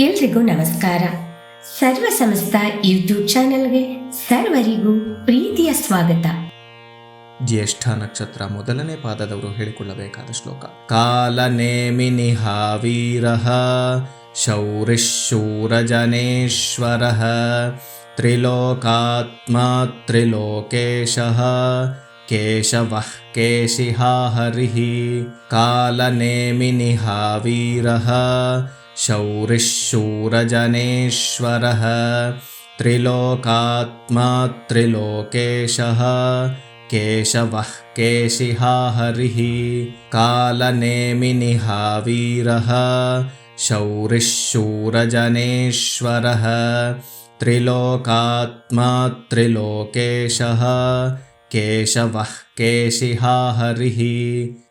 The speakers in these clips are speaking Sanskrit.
ಎಲ್ರಿಗೂ ನಮಸ್ಕಾರ. ಸರ್ವ ಸಮಸ್ತ ಯೂಟ್ಯೂಬ್ ಚಾನೆಲ್ಗೆ ಸರ್ವರಿಗೂ ಪ್ರೀತಿಯ ಸ್ವಾಗತ. ಜ್ಯೇಷ್ಠ ನಕ್ಷತ್ರ ಮೊದಲನೇ ಪಾದದವರು ಹೇಳಿಕೊಳ್ಳಬೇಕಾದ ಶ್ಲೋಕ. ಕಾಲ ನೇಮಿನಿಹ ವೀರಃ ಶೌರಿಶೂರಜನೇಶ್ವರಃ ತ್ರಿಲೋಕಾತ್ಮ ತ್ರಿಲೋಕೇಶಃ ಕೇಶವಃ ಕೇಶಿಹಾ ಹರಿಃ. ಕಾಲ ನೇಮಿನಿಹ ವೀರಃ ಶೌರಿಶೂರಜನೇಶ್ವರಃ ತ್ರಿಲೋಕಾತ್ಮ ತ್ರಿಲೋಕೇಶಃ ಕೇಶವಃ ಕೇಶಿಹಾ ಹರಿಃ. ಕಾಲ ನೇಮಿನಿಹ ವೀರಃ ಶೌರಿಶೂರಜನೇಶ್ವರಃ ತ್ರಿಲೋಕಾತ್ಮ ತ್ರಿಲೋಕೇಶಃ ಕೇಶವಃ ಕೇಶಿಹಾ ಹರಿಃ.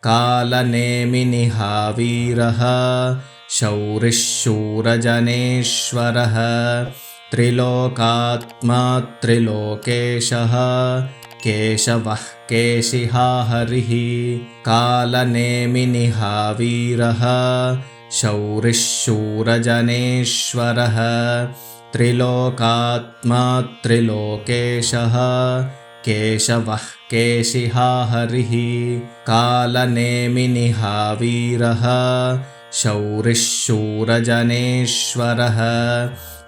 ಕಾಲ ನೇಮಿನಿಹ ವೀರಃ ಶೌರಿಶೂರಜನೇಶ್ವರಃ ತ್ರಿಲೋಕಾತ್ಮ ತ್ರಿಲೋಕೇಶಃ ಕೇಶವಃ ಕೇಶಿಹಾ ಹರಿಃ. ಕಾಲ ನೇಮಿನಿಹ ವೀರಃ ಶೌರಿಶೂರಜನೇಶ್ವರಃ ತ್ರಿಲೋಕಾತ್ಮ ತ್ರಿಲೋಕೇಶಃ ಕೇಶವಃ ಕೇಶಿಹಾ ಹರಿಃ. ಕಾಲ ನೇಮಿನಿಹ ವೀರಃ ಶೌರಿಶೂರಜನೇಶ್ವರಃ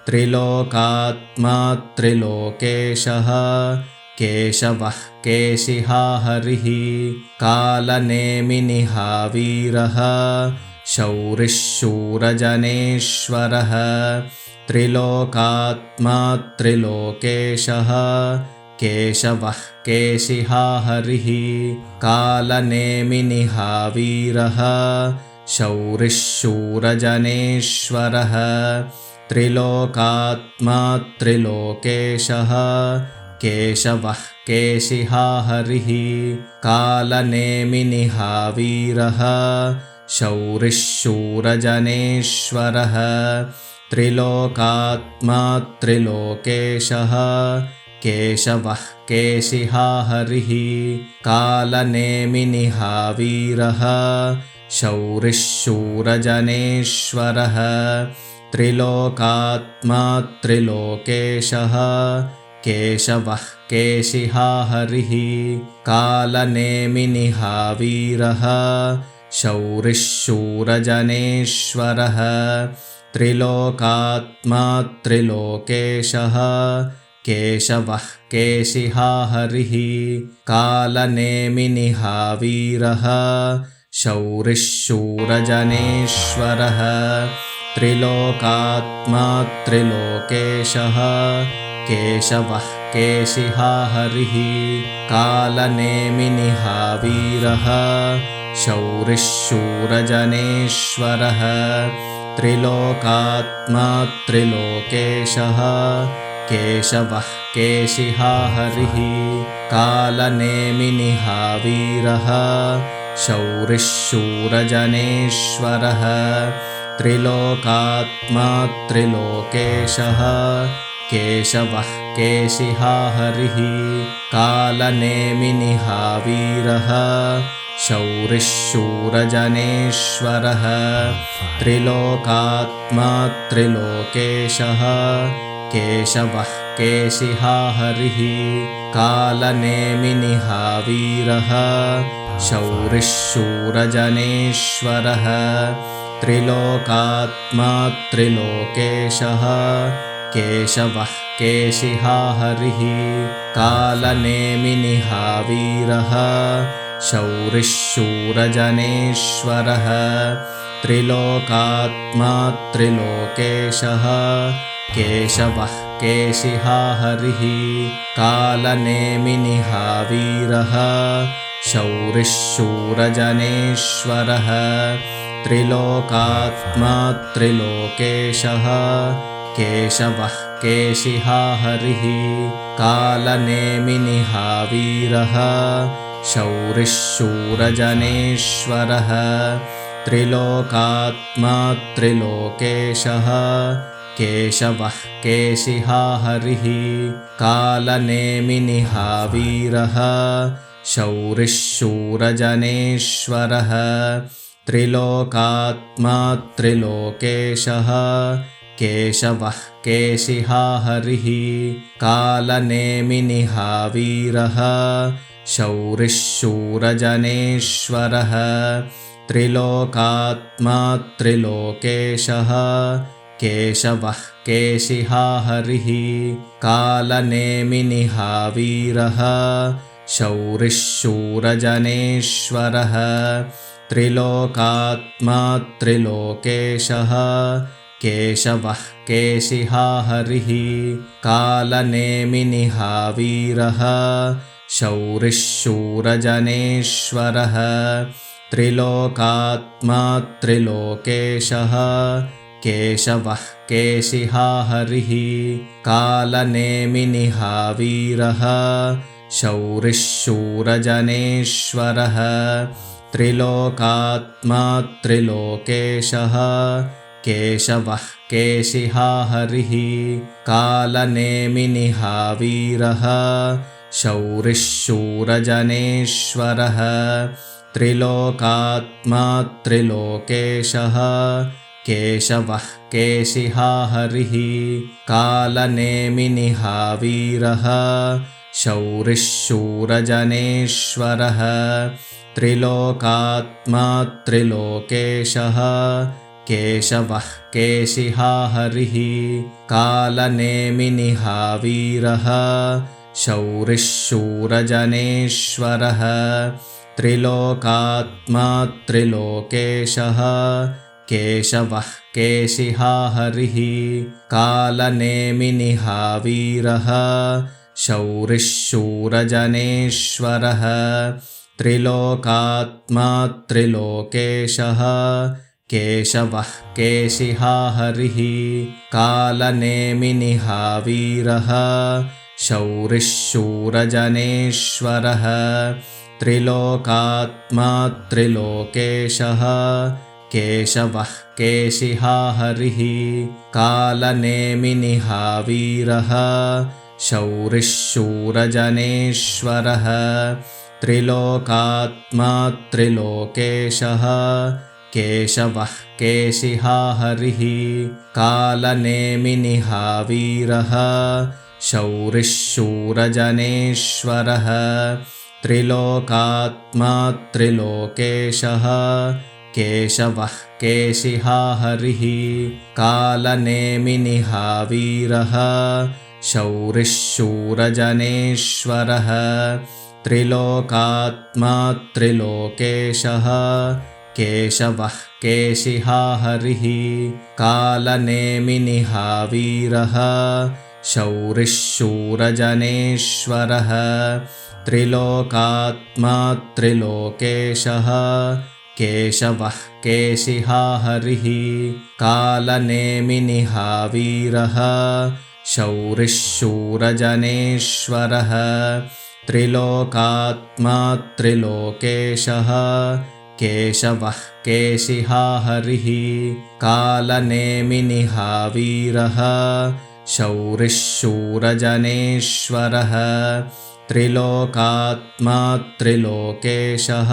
ತ್ರಿಲೋಕಾತ್ಮ ತ್ರಿಲೋಕೇಶಃ ಕೇಶವಃ ಕೇಶಿಹಾ ಹರಿಃ. ಕಾಲ ನೇಮಿನಿಹ ವೀರಃ ಶೌರಿಶೂರಜನೇಶ್ವರಃ ತ್ರಿಲೋಕಾತ್ಮ ತ್ರಿಲೋಕೇಶಃ ಕೇಶವಃ ಕೇಶಿಹಾ ಹರಿಃ. ಕಾಲ ನೇಮಿನಿಹ ವೀರಃ ಶೌರಿಶೂರಜನೇಶ್ವರಃ ತ್ರಿಲೋಕಾತ್ಮ ತ್ರಿಲೋಕೇಶಃ ಕೇಶವಃ ಕೇಶಿಹಾ ಹರಿಃ. ಕಾಲ ನೇಮಿನಿಹ ವೀರಃ ಶೌರಿಶೂರಜನೇಶ್ವರಃ ತ್ರಿಲೋಕಾತ್ಮ ತ್ರಿಲೋಕೇಶಃ ಕೇಶವಃ ಕೇಶಿಹಾ ಹರಿಃ. ಕಾಲ ನೇಮಿನಿಹ ವೀರಃ ಶೌರಿಶೂರಜನೇಶ್ವರಃ ತ್ರಿಲೋಕಾತ್ಮ ತ್ರಿಲೋಕೇಶಃ ಕೇಶವಃ ಕೇಶಿಹಾ ಹರಿಃ. ಕಾಲ ನೇಮಿನಿಹ ವೀರಃ ಶೌರಿಶೂರಜನೇಶ್ವರಃ ತ್ರಿಲೋಕಾತ್ಮ ತ್ರಿಲೋಕೇಶಃ ಕೇಶವಃ ಕೇಶಿಹಾ ಹರಿಃ. ಕಾಲ ನೇಮಿನಿಹ ವೀರಃ ಶೌರಿಶೂರಜನೇಶ್ವರಃ ತ್ರಿಲೋಕಾತ್ಮ ತ್ರಿಲೋಕೇಶಃ ಕೇಶವಃ ಕೇಶಿಹಾ ಹರಿಃ. ಕಾಲ ನೇಮಿನಿಹ ವೀರಃ ಶೌರಿಶೂರಜನೇಶ್ವರಃ ತ್ರಿಲೋಕಾತ್ಮ ತ್ರಿಲೋಕೇಶಃ ಕೇಶವಃ ಕೇಶಿಹಾ ಹರಿಃ. ಕಾಲ ನೇಮಿನಿಹ ವೀರಃ ಶೌರಿಶೂರಜನೇಶ್ವರಃ ತ್ರಿಲೋಕಾತ್ಮ ತ್ರಿಲೋಕೇಶಃ ಕೇಶವಃ ಕೇಶಿಹಾ ಹರಿಃ. ಕಾಲ ನೇಮಿನಿಹ ವೀರಃ ಶೌರಿಶೂರಜನೇಶ್ವರಃ ತ್ರಿಲೋಕಾತ್ಮ ತ್ರಿಲೋಕೇಶಃ ಕೇಶವಃ ಕೇಶಿಹಾ ಹರಿಃ. ಕಾಲ ನೇಮಿನಿಹ ವೀರಃ ಶೌರಿಶೂರಜನೇಶ್ವರಃ ತ್ರಿಲೋಕಾತ್ಮ ತ್ರಿಲೋಕೇಶಃ ಕೇಶವಃ ಕೇಶಿಹಾ ಹರಿಃ. ಕಾಲ ನೇಮಿನಿಹ ವೀರಃ ಶೌರಿಶೂರಜನೇಶ್ವರಃ ತ್ರಿಲೋಕಾತ್ಮ ತ್ರಿಲೋಕೇಶಃ ಕೇಶವಃ ಕೇಶಿಹಾ ಹರಿಃ. ಕಾಲ ನೇಮಿನಿಹ ವೀರಃ ಶೌರಿಶೂರಜನೇಶ್ವರಃ ತ್ರಿಲೋಕಾತ್ಮ ತ್ರಿಲೋಕೇಶಃ ಕೇಶವಃ ಕೇಶಿಹಾ ಹರಿಃ. ಕಾಲ ನೇಮಿನಿಹ ವೀರಃ ಶೌರಿಶೂರಜನೇಶ್ವರಃ ತ್ರಿಲೋಕಾತ್ಮ ತ್ರಿಲೋಕೇಶಃ ಕೇಶವಃ ಕೇಶಿಹಾ ಹರಿಃ. ಕಾಲ ನೇಮಿನಿಹ ವೀರಃ ಶೌರಿಶೂರಜನೇಶ್ವರಃ त्रिलोकात्मा त्रिलोकेशः केशवः केशिहा हरिः कालनेमिनिहा वीरः शौरिः शूरजनेश्वरः त्रिलोकात्मा त्रिलोकेशः केशवः केशिहा हरिः कालनेमिनिहा वीरः शौरिः शूरजनेश्वरः त्रिलोकात्मा त्रिलोकेशः केशवः केशिहा हरिः कालनेमिनिहा वीरः शौरिः शूरजनेश्वरः त्रिलोकात्मा त्रिलोकेशः केशवः केशिहा हरिः कालनेमिनिहा वीरः शौरिः शूरजनेश्वरः त्रिलोकात्मा त्रिलोकेशः केशवः केशिहा हरिः कालनेमिनिहा वीरः शौरिः शूरजनेश्वरः त्रिलोकात्मा त्रिलोकेशः केशवः केशिहा हरिः कालनेमिनिहा वीरः शौरिः शूरजनेश्वरः त्रिलोकात्मा त्रिलोकेशः केशवः केशिहा हरिः कालनेमिनिहा वीरः शौरिः शूरजनेश्वरः त्रिलोकात्मा त्रिलोकेशः केशवः केशिहा हरिः कालनेमिनिहा वीरः शौरिः शूरजनेश्वरः त्रिलोकात्मा त्रिलोकेशः केशवः केशिहा हरिः कालनेमिनिहा वीरः शौरिः शूरजनेश्वरः त्रिलोकात्मा त्रिलोकेशः केशवः केशिहा हरिः कालनेमिनिहा वीरः शौरिः शूरजनेश्वरः त्रिलोकात्मा त्रिलोकेशः केशवः केशिहा हरिः कालनेमिनिहा वीरः शौरिः शूरजनेश्वरः त्रिलोकात्मा त्रिलोकेशः केशवः केशिहा हरिः कालनेमिनिहा वीरः शौरिः शूरजनेश्वरः त्रिलोकात्मा त्रिलोकेशः केशवः केशिहा हरिः कालनेमिनिहा वीरः शौरिः शूरजनेश्वरः त्रिलोकात्मा त्रिलोकेशः केशवः केशिहा हरिः कालनेमिनिहा वीरः शौरिः शूरजनेश्वरः त्रिलोकात्मा त्रिलोकेशः केशवः केशिहा हरिः कालनेमिनिहा वीरः शौरिः शूरजनेश्वरः त्रिलोकात्मा त्रिलोकेशः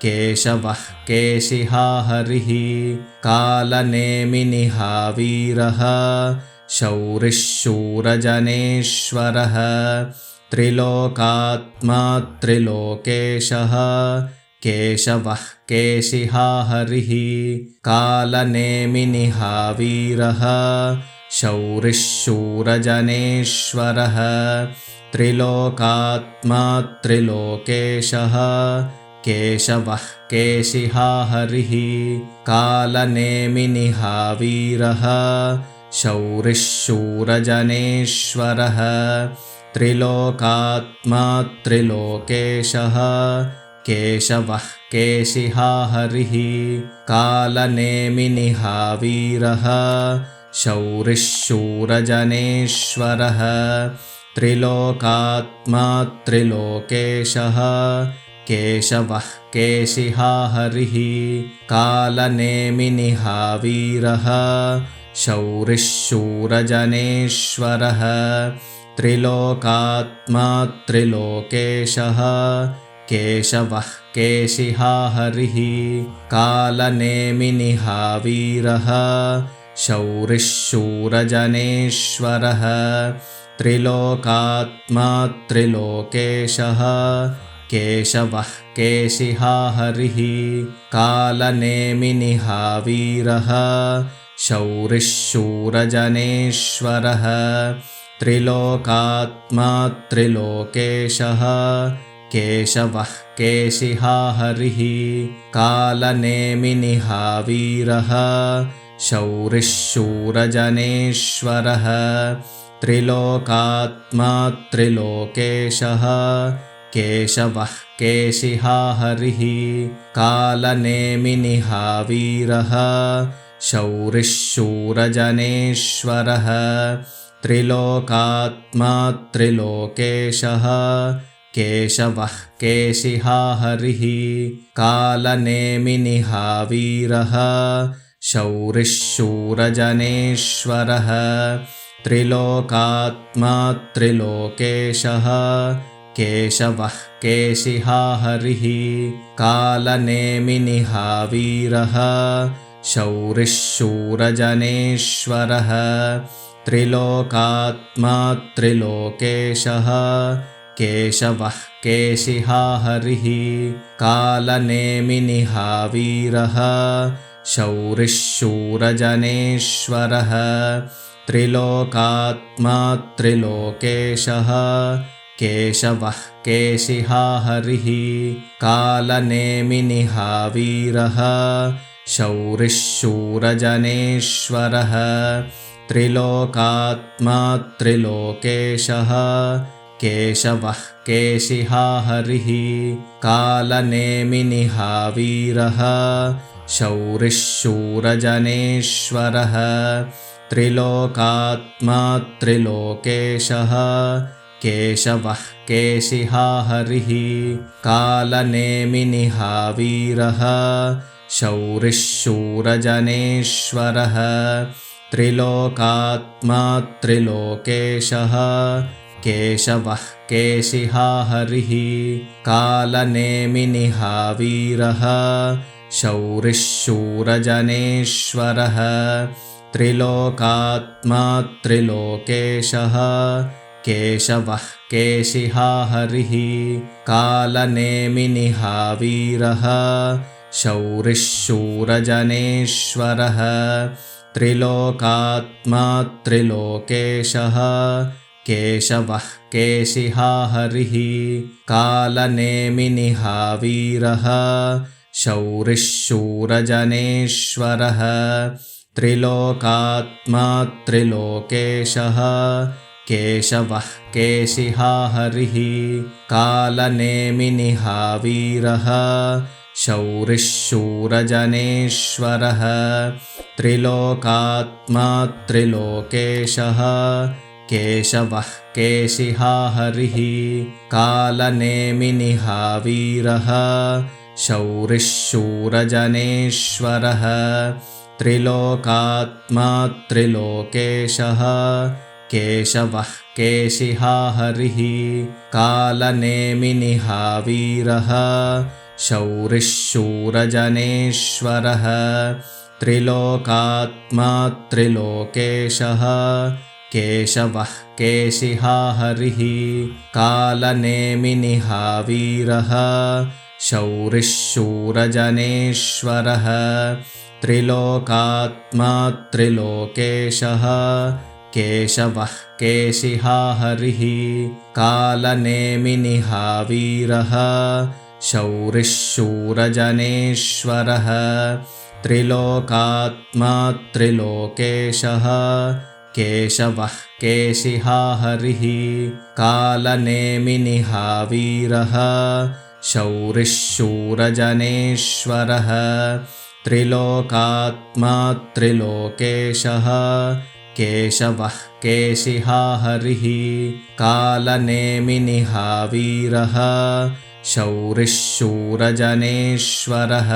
केशवः केशिहा हरिः कालनेमिनिहा वीरः शौरिः शूरजनेश्वरः त्रिलोकात्मा त्रिलोकेशः केशवः केशिहा हरिः कालनेमिनिहा वीरः शौरिः शूरजनेश्वरः त्रिलोकात्मा त्रिलोकेशः केशवः केशिहा हरिः कालनेमिनिहा वीरः शौरिः शूरजनेश्वरः त्रिलोकात्मा त्रिलोकेशः केशवः केशिहा हरिः कालनेमिनिहा वीरः शौरिः शूरजनेश्वरः त्रिलोकात्मा त्रिलोकेशः केशवः केशिहा हरिः कालनेमिनिहा वीरः शौरिः शूरजनेश्वरः त्रिलोकात्मा त्रिलोकेशः केशवः केशिहा हरिः कालनेमिनिहा वीरः शौरिः शूरजनेश्वरः त्रिलोकात्मा त्रिलोकेशः केशवः केशिहा हरिः कालनेमिनिहा वीरः शौरिः शूरजनेश्वरः त्रिलोकात्मा त्रिलोकेशः केशवः केशिहा हरिः कालनेमिनिहा वीरः शौरिः शूरजनेश्वरः त्रिलोकात्मा त्रिलोकेशः केशवः केशिहा हरिः कालनेमिनिहा वीरः शौरिः शूरजनेश्वरः त्रिलोकात्मा त्रिलोकेशः केशवः केशिहा हरिः कालनेमिनिहा वीरः शौरिः शूरजनेश्वरः त्रिलोकात्मा त्रिलोकेशः केशवः केशिहा हरिः कालनेमिनिहा वीरः शौरिः शूरजनेश्वरः त्रिलोकात्मा त्रिलोकेशः केशवः केशिहा हरिः कालनेमिनिहा वीरः शौरिः शूरजनेश्वरः त्रिलोकात्मा त्रिलोकेशः केशवः केशिहा हरिः कालनेमिनिहा वीरः शौरिः शूरजनेश्वरः त्रिलोकात्मा त्रिलोकेशः केशवः केशिहा हरिः कालनेमिनिहा वीरः शौरिः शूरजनेश्वरः त्रिलोकात्मा त्रिलोकेशः केशवः केशिहा हरिः कालनेमिनिहा वीरः शौरिः शूरजनेश्वरः त्रिलोकात्मा त्रिलोकेशः केशवः केशिहा हरिः कालनेमिनिहा वीरः शौरिः शूरजनेश्वरः त्रिलोकात्मा त्रिलोकेशः केशवः केशिहा हरिः कालनेमिनिहा वीरः शौरिः शूरजनेश्वरः त्रिलोकात्मा त्रिलोकेशः केशवः केशिहा हरिः कालनेमिनिहा वीरः शौरिः शूरजनेश्वरः त्रिलोकात्मा त्रिलोकेशः केशवः केशिहा हरिः कालनेमिनिहा वीरः शौरिः शूरजनेश्वरः त्रिलोकात्मा त्रिलोकेशः केशवः केशिहा हरिः कालनेमिनिहा वीरः शौरिः शूरजनेश्वरः त्रिलोकात्मा त्रिलोकेशः केशवः केशिहा हरिः कालनेमिनिहा वीरः शौरिः शूरजनेश्वरः त्रिलोकात्मा त्रिलोकेशः केशवः केशिहा हरिः कालनेमिनिहा वीरः शौरिः शूरजनेश्वरः त्रिलोकात्मा त्रिलोकेशः केशवः केशिहा हरिः कालनेमिनिहा वीरः शौरिः शूरजनेश्वरः त्रिलोकात्मा त्रिलोकेशः केशवः केशिहा हरिः कालनेमिनिहा वीरः शौरिः शूरजनेश्वरः त्रिलोकात्मा त्रिलोकेशः केशवः केशिहा हरिः कालनेमिनिहा वीरः शौरिः शूरजनेश्वरः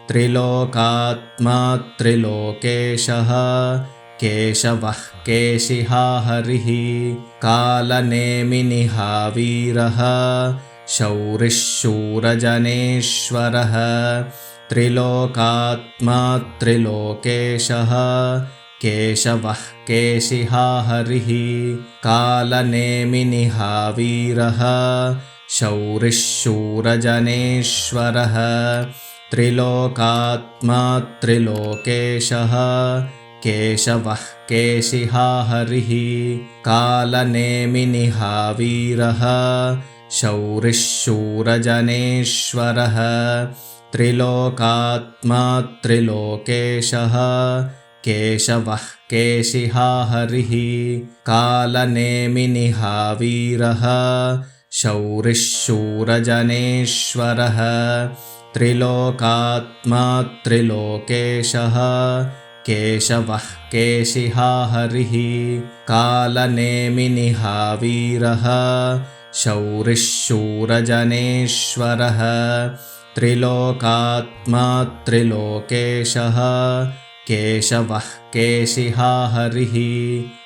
त्रिलोकात्मा त्रिलोकेशः केशवः केशिहा हरिः कालनेमिनिहा वीरः शौरिः शूरजनेश्वरः त्रिलोकात्मा त्रिलोकेशः केशवः केशिहा हरिः कालनेमिनिः वीरः शौरिः शूरजनेश्वरः त्रिलोकात्मा त्रिलोकेशः केशवः केशिहा हरिः कालनेमिनिः वीरः शौरिः शूरजनेश्वरः त्रिलोकात्मा त्रिलोकेशः केशवः केशिहा हरिः कालनेमिनिः वीरः शौरिः शूरजनेश्वरः त्रिलोकात्मा त्रिलोकेशः केशवः केशिहा हरिः कालनेमिनिः वीरः शौरिः शूरजनेश्वरः त्रिलोकात्मा त्रिलोकेशः केशवः केशिहा हरिः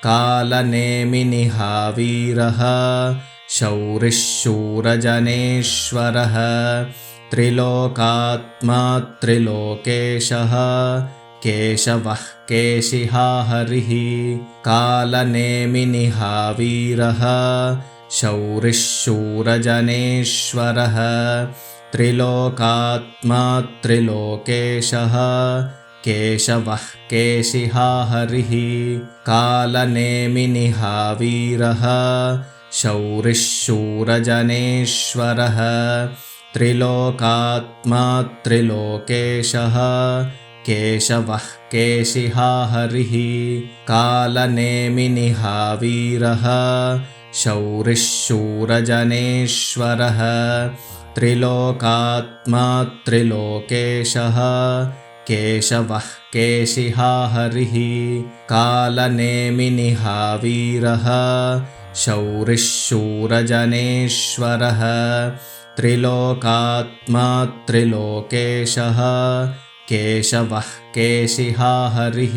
कालनेमिनिः वीरः शौरिः शूरजनेश्वरः त्रिलोकात्मा त्रिलोकेशः केशवः केशिहा हरिः कालनेमिनिः वीरः शौरिः शूरजनेश्वरः त्रिलोकात्मा त्रिलोकेशः केशवः केशिहा हरिः कालनेमिनिः वीरः शौरिः शूरजनेश्वरः त्रिलोकात्मा त्रिलोकेशः केशवः केशिहा हरिः कालनेमिनिः वीरः शौरिः शूरजनेश्वरः त्रिलोकात्मा त्रिलोकेशः केशवः केशिहा हरिः कालनेमिनिः वीरः शौरिः शूरजनेश्वरः त्रिलोकात्मा त्रिलोकेशः केशवः केशिहा हरिः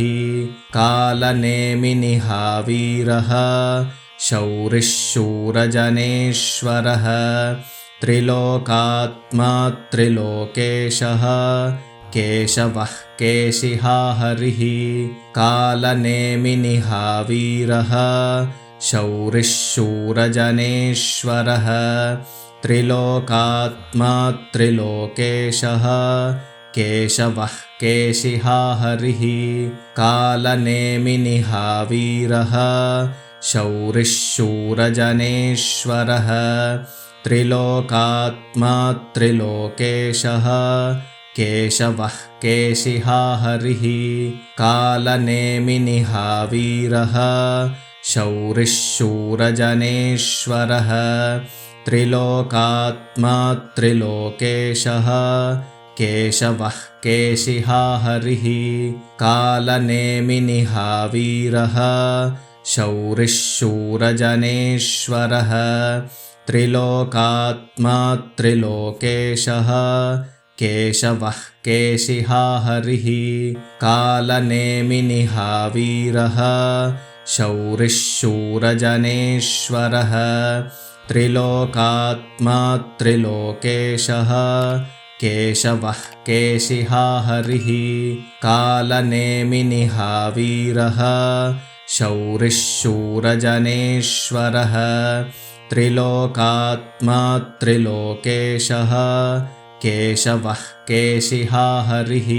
कालनेमिनिः वीरः शौरिः शूरजनेश्वरः त्रिलोकात्मा त्रिलोकेशः केशवः केशिहा हरिः कालनेमिनिः वीरः शौरिः शूरजनेश्वरः त्रिलोकात्मा त्रिलोकेशः केशवः केशिहा हरिः कालनेमिनिः वीरः शौरिः शूरजनेश्वरः त्रिलोकात्मा त्रिलोकेशः केशवः केशिहा हरिः कालनेमिनिः वीरः शौरिः शूरजनेश्वरः त्रिलोकात्मा त्रिलोकेशः केशवः केशिहा हरिः कालनेमिनिः वीरः शौरिः शूरजनेश्वरः त्रिलोकात्मा त्रिलोकेशः केशवः केशिहा हरिः कालनेमिनिः वीरः शौरिः शूरजनेश्वरः त्रिलोकात्मा त्रिलोकेशः केशवः केशिहा हरिः कालनेमिनिः वीरः शौरिः शूरजनेश्वरः त्रिलोकात्मा त्रिलोकेशः केशवः केशिहा हरिः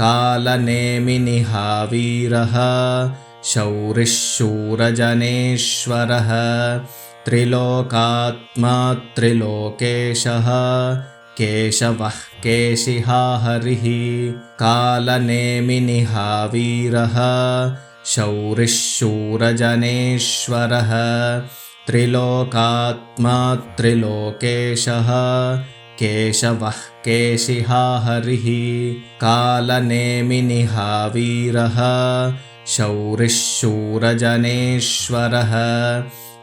कालनेमिनिः वीरः शौरिः शूरजनेश्वरः त्रिलोकात्मा त्रिलोकेशः केशवः केशिहा हरिः कालनेमिनिः वीरः शौरिः शूरजनेश्वरः त्रिलोकात्मा त्रिलोकेशः केशवः केशिहा हरिः कालनेमिनिः वीरः शौरिः शूरजनेश्वरः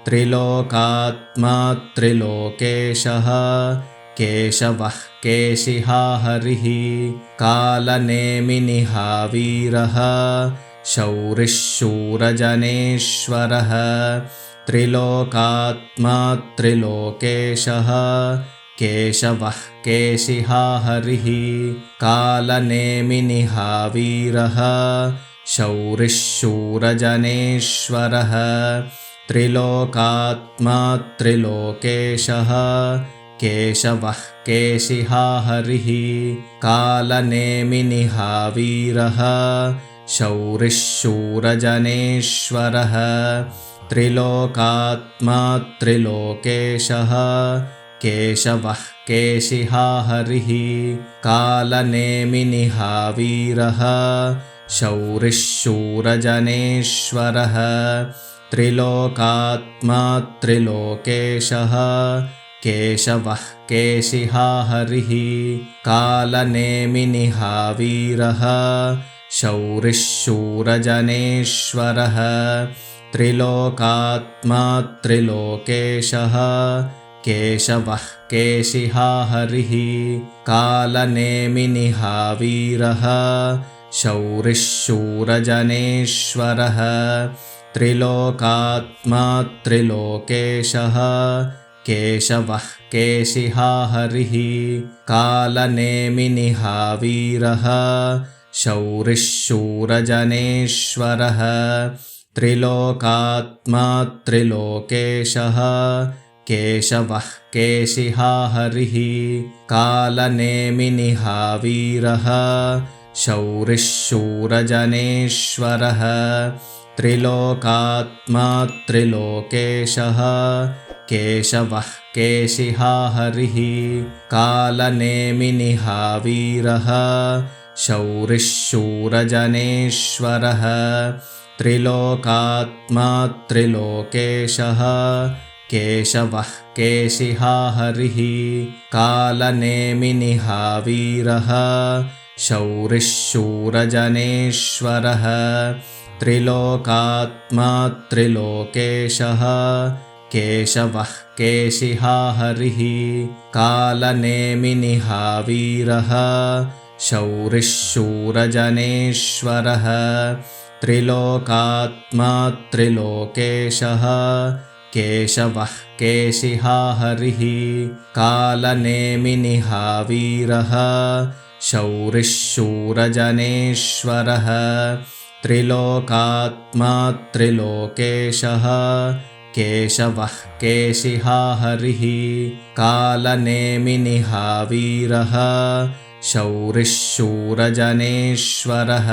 त्रिलोकात्मा त्रिलोकेशः केशवः केशिहा हरिः कालनेमिनिः वीरः शौरिः शूरजनेश्वरः त्रिलोकात्मा त्रिलोकेशः केशवः केशिहा हरिः कालनेमिनिहा वीरः शौरिः शूरजनेश्वरः त्रिलोकात्मा त्रिलोकेशः केशवः केशिहा हरिः कालनेमिनिहा वीरः शौरिः शूरजनेश्वरः त्रिलोकात्मा त्रिलोकेशः केशवः केशिहा हरिः कालनेमिनिहा वीरः शौरिः शूरजनेश्वरः त्रिलोकात्मा त्रिलोकेशः केशवः केशिहा हरिः कालनेमिनिहा वीरः शौरिः शूरजनेश्वरः त्रिलोकात्मा त्रिलोकेशः केशवः केशिहा हरिः कालनेमिनिहा वीरः शौरिः शूरजनेश्वरः त्रिलोकात्मा त्रिलोकेशः केशवः केशिहा हरिः कालनेमिनिहा वीरः शौरिः शूरजनेश्वरः त्रिलोकात्मा त्रिलोकेशः केशवः केशिहा हरिः कालनेमिनिहा वीरः शौरिः शूरजनेश्वरः त्रिलोकात्मा त्रिलोकेशः केशवः केशिहा हरिः कालनेमिनिहा वीरः शौरिः शूरजनेश्वरः त्रिलोकात्मा त्रिलोकेशः केशवः केशिहा हरिः कालनेमिनिहा वीरः शौरिः शूरजनेश्वरः त्रिलोकात्मा त्रिलोकेशः केशवः केशिहा हरिः कालनेमिनिहा वीरः शौरिः शूरजनेश्वरः त्रिलोकात्मा त्रिलोकेशः केशवः केशिहा हरिः कालनेमिनिहा वीरः शौरिः शूरजनेश्वरः त्रिलोकात्मा त्रिलोकेशः केशवः केशिहा हरिः कालनेमिनिहा वीरः शौरिः शूरजनेश्वरः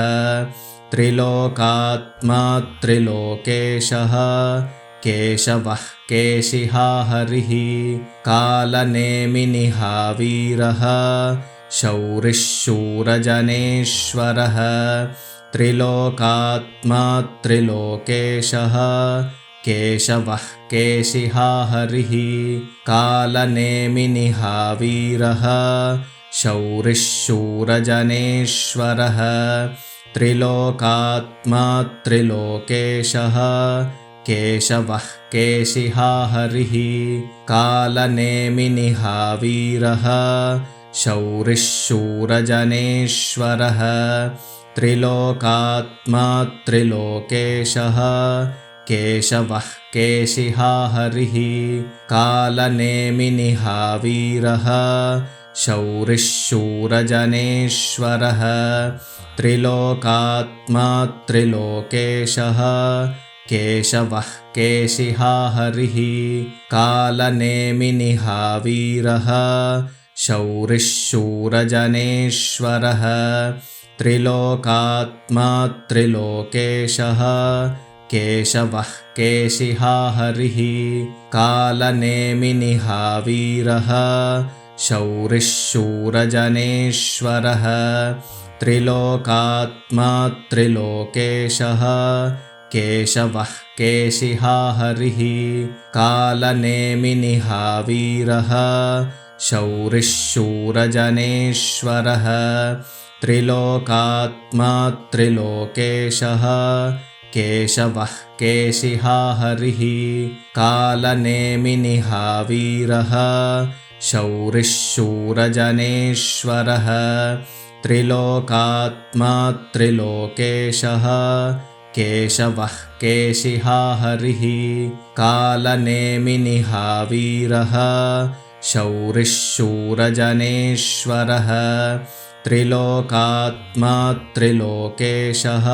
त्रिलोकात्मा त्रिलोकेशः केशवः केशिहा हरिः कालनेमिनिहा वीरः शौरिः शूरजनेश्वरः त्रिलोकात्मा त्रिलोकेशः केशवः केशिहा हरिः कालनेमिनिहा वीरः शौरिः शूरजनेश्वरः त्रिलोकात्मा त्रिलोकेशः केशवः केशिहा हरिः कालनेमिनिहा वीरः शौरिः शूरजनेश्वरः त्रिलोकात्मा त्रिलोकेशः केशवः केशिहा हरिः कालनेमिनिहा वीरः शौरिः शूरजनेश्वरः त्रिलोकात्मा त्रिलोकेशः केशवः केशिहा हरिः कालनेमिनिहा वीरः शौरिः शूरजनेश्वरः त्रिलोकात्मा त्रिलोकेशः केशवः केशिहा हरिः कालनेमिनिहा वीरः शौरिः शूरजनेश्वरः त्रिलोकात्मा त्रिलोकेशः केशवः केशिहा हरिः कालनेमिनिहा वीरः शौरिः शूरजनेश्वरः त्रिलोकात्मा त्रिलोकेशः केशवः केशिहा हरिः कालनेमिनिहा वीरः शौरिः शूरजनेश्वरः त्रिलोकात्मा त्रिलोकेशः केशवः केशिहा हरिः कालनेमिनिहा वीरः शौरिः शूरजनेश्वरः त्रिलोकात्मा त्रिलोकेशः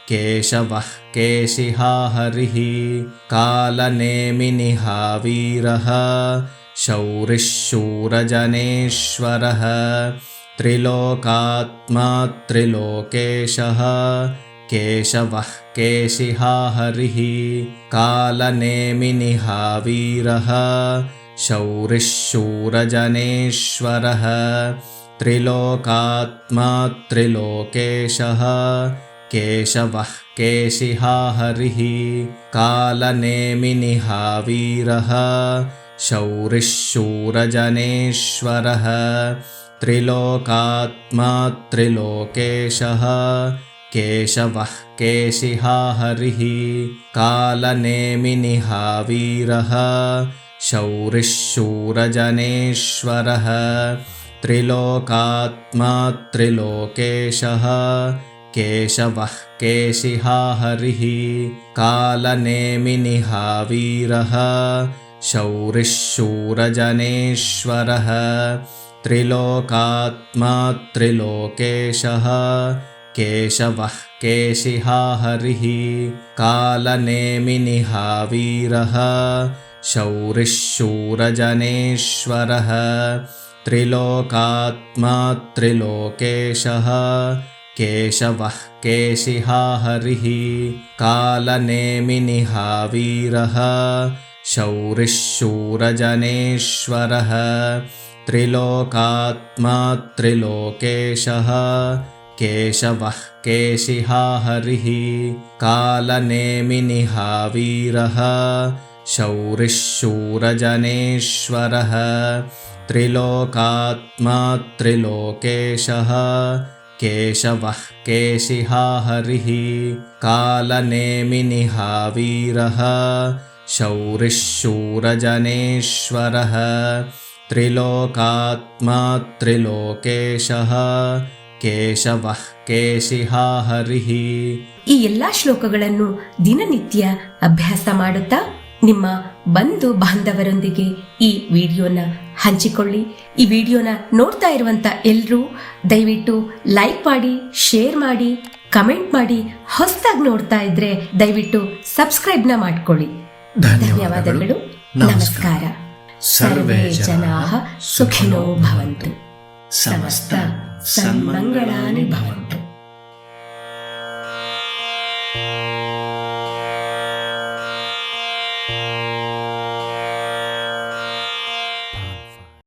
केशवः केशिहा हरिः कालनेमिनिहावीरः शौरिः शूरजनेश्वरः त्रिलोकात्मा त्रिलोकेशः केशवः केशिहा हरिः कालनेमिनिहावीरः शौरिः शूरजनेश्वरः त्रिलोकात्मा त्रिलोकेशः केशवः केशिहा हरिः कालनेमिनिहावीरः शौरिः शूरजनेश्वरः त्रिलोकात्मा त्रिलोकेशः केशवः केशिहा हरिः कालनेमिनिहावीरः शौरिः शूरजनेश्वरः त्रिलोकात्मा त्रिलोकेशः केशवः केशिहा हरिः कालनेमिनिहावीरः शौरिः शूरजनेश्वरः त्रिलोकात्मा त्रिलोकेशः केशवः केशिहा हरिः कालनेमिनिहावीरः शौरिः शूरजनेश्वरः त्रिलोकात्मा त्रिलोकेशः केशवः केशिहा हरिः कालनेमिनिहावीरः शौरिः शूरजनेश्वरः त्रिलोकात्मा त्रिलोकेशः केशवः केशिहा हरिः कालनेमिनिहावीरः शौरिः शूरजनेश्वरः त्रिलोकात्मा त्रिलोकेशः केशवः केशिहा हरिः कालनेमिनिहावीरः शौरिः शूरजनेश्वरः त्रिलोकात्मा त्रिलोकेशः केशवः केशिहा हरिः. ಈ ಎಲ್ಲಾ ಶ್ಲೋಕಗಳನ್ನು ದಿನನಿತ್ಯ ಅಭ್ಯಾಸ ಮಾಡುತ್ತಾ ನಿಮ್ಮ ಬಂಧು ಬಾಂಧವರೊಂದಿಗೆ ಈ ವಿಡಿಯೋನ ಹಂಚಿಕೊಳ್ಳಿ. ಈ ವಿಡಿಯೋನ ನೋಡ್ತಾ ಇರುವಂತ ಎಲ್ಲರೂ ದಯವಿಟ್ಟು ಲೈಕ್ ಮಾಡಿ, ಶೇರ್ ಮಾಡಿ, ಕಮೆಂಟ್ ಮಾಡಿ. ಹೊಸದಾಗಿ ನೋಡ್ತಾ ಇದ್ರೆ ದಯವಿಟ್ಟು ಸಬ್ಸ್ಕ್ರೈಬ್ನ ಮಾಡ್ಕೊಳ್ಳಿ. ಧನ್ಯವಾದಗಳು. ನಮಸ್ಕಾರ. ಸರ್ವೇ ಜನಾಃ ಸುಖಿನೋ ಭವಂತು. ಸಮಸ್ತ ಸನ್ಮಂಗಳಾನಿ ಭವಂತು.